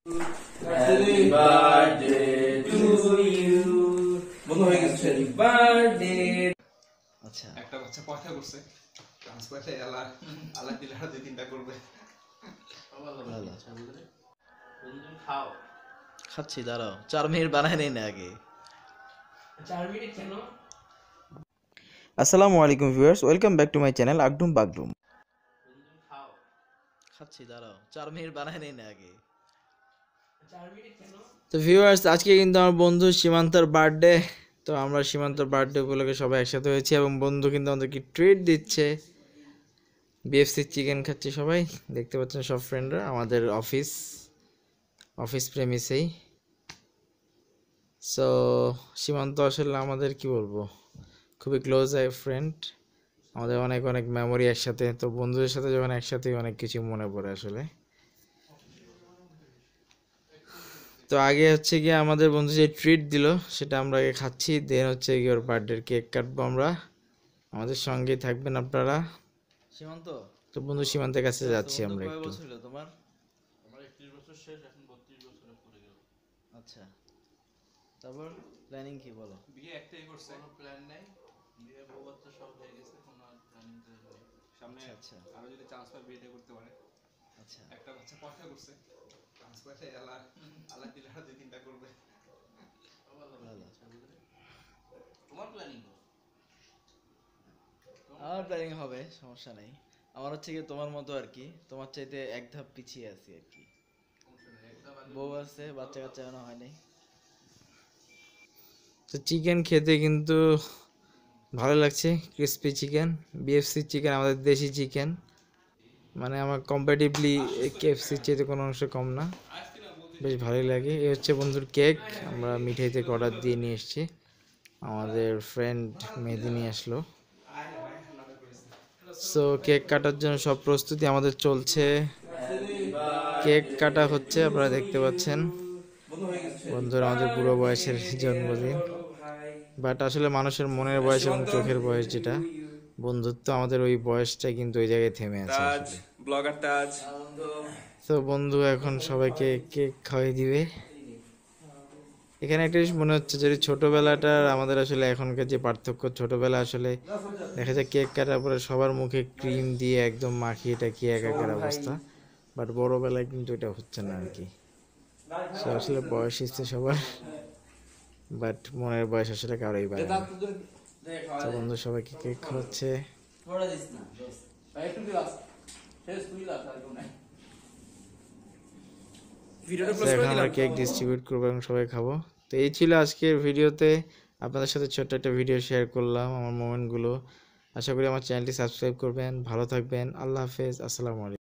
Happy birthday to you. বন্ধ হয়ে গেছে। Happy birthday. আচ্ছা একটা বাচ্চা পয়সা করছে ট্রান্সফারে আলা দিলে আর দুই তিনটা করবে। খাও খাচ্ছি দাঁড়াও 4 মিনিট বানায় নেই না আগে 4 মিনিট কেন? আসসালামু আলাইকুম viewers, welcome back to my channel Agdum Bagdum. খাও খাচ্ছি দাঁড়াও 4 মিনিট বানায় নেই না আগে 4 মিনিট কেন? তো ভিউয়ার্স, আজকে কিন্তু আমার বন্ধু সীমান্তর বার্থডে। তো আমরা সীমান্তর বার্থডে উপলক্ষে সবাই একসাথে হয়েছি এবং বন্ধু কিন্তু আমাদেরকে ট্রিট দিচ্ছে। বিএফসি চিকেন খাচ্ছি সবাই, দেখতে পাচ্ছেন সব ফ্রেন্ডরা আমাদের অফিস প্রেমিসেই। সো সীমান্ত আসলে আমাদের কি বলবো, খুবই ক্লোজ ফ্রেন্ড, আমাদের অনেক অনেক মেমোরি একসাথে। তো বন্ধুদের সাথে যখন একসাথে অনেক কিছু মনে পড়ে আসলে। তো আগে হচ্ছে গিয়ে আমাদের বন্ধু যে ট্রিট দিল সেটা আমরা আগে খাচ্ছি, দেন হচ্ছে গিয়ে ওর বার্থডের কেক কাটবো আমরা। আমাদের সঙ্গেই থাকবেন আপনারা। সীমান্ত, তো বন্ধু সীমান্তের কাছে যাচ্ছি আমরা একটু। কয় বছর হলো তোমার? আমার 31 বছর শেষ, এখন 32 বছরে পড়ে গেল। আচ্ছা, তারপর প্ল্যানিং কি বলো? বিয়ে একটাই করছে, কোনো প্ল্যান নাই, বিয়ে বউ বাচ্চা সব হয়ে গেছে, কোনো প্ল্যানিং তো নেই। সামনে আচ্ছা আরো যদি চান্স পায় বিয়েটা করতে পারে। আচ্ছা, একটা বাচ্চা পয়সা করছে ট্রান্সফারে আলা দিলে আর দুই তিনটা করবে। ভালো। তোমার প্ল্যানিং তো? আমার প্ল্যানিং হবে, সমস্যা নেই। আমার হচ্ছে গিয়ে তোমার মতো আর কি, তোমার চাইতে এক ধাপ পিছিয়ে আছি আর কি। বউ আছে, বাচ্চা কাচ্চা এখনো হয়নি। তো চিকেন খেতে কিন্তু ভালো লাগছে, ক্রিস্পি চিকেন, বিএফসি চিকেন, আমাদের দেশি চিকেন। মানে আমার কম্পারেটিভলি কেএফসির চেয়ে কোনো অংশ কম না, বেশ ভালোই লাগে। এই হচ্ছে বন্ধুর কেক, আমরা মিঠাই থেকে অর্ডার দিয়ে নিয়ে এসেছি। আমাদের ফ্রেন্ড মেহেদি নিয়ে আসলো। সো কেক কাটার জন্য সব প্রস্তুতি আমাদের চলছে, কেক কাটা হচ্ছে, আপনারা দেখতে পাচ্ছেন। বন্ধুরা আমাদের পুরো বয়সের জন্মদিন, বাট আসলে মানুষের মনের বয়স এবং চোখের বয়স যেটা, বন্ধুত্ব আমাদের ওই বয়সটা কিন্তু ওই জায়গায় থেমে আছে। ব্লগার তাজ। তো বন্ধু এখন সবাইকে কেক খাওয়াই দিবে। এখানে একটা জিনিস মনে হচ্ছে, যদি ছোটবেলাটার আমাদের আসলে এখনকার যে পার্থক্য, ছোটবেলা আসলে দেখা যায় কেক কাটার পরে সবার মুখে ক্রিম দিয়ে একদম মাখিয়ে টাকিয়ে একাকার অবস্থা, বাট বড়বেলায় কিন্তু এটা হচ্ছে না আর কি। সো আসলে বয়স এসছে সবার, বাট মনের বয়স আসলে কারোই বাড়ে না। তো বন্ধু সবাইকে কেক খাওয়াচ্ছে। এখন আমরা কেক ডিস্ট্রিবিউট করবো এবং সবাই খাবো। তো এই ছিল আজকের ভিডিওতে, আপনাদের সাথে ছোট্ট একটা ভিডিও শেয়ার করলাম আমার মোমেন্টগুলো। আশা করি আমার চ্যানেলটি সাবস্ক্রাইব করবেন। ভালো থাকবেন, আল্লাহ হাফেজ, আসসালামু আলাইকুম।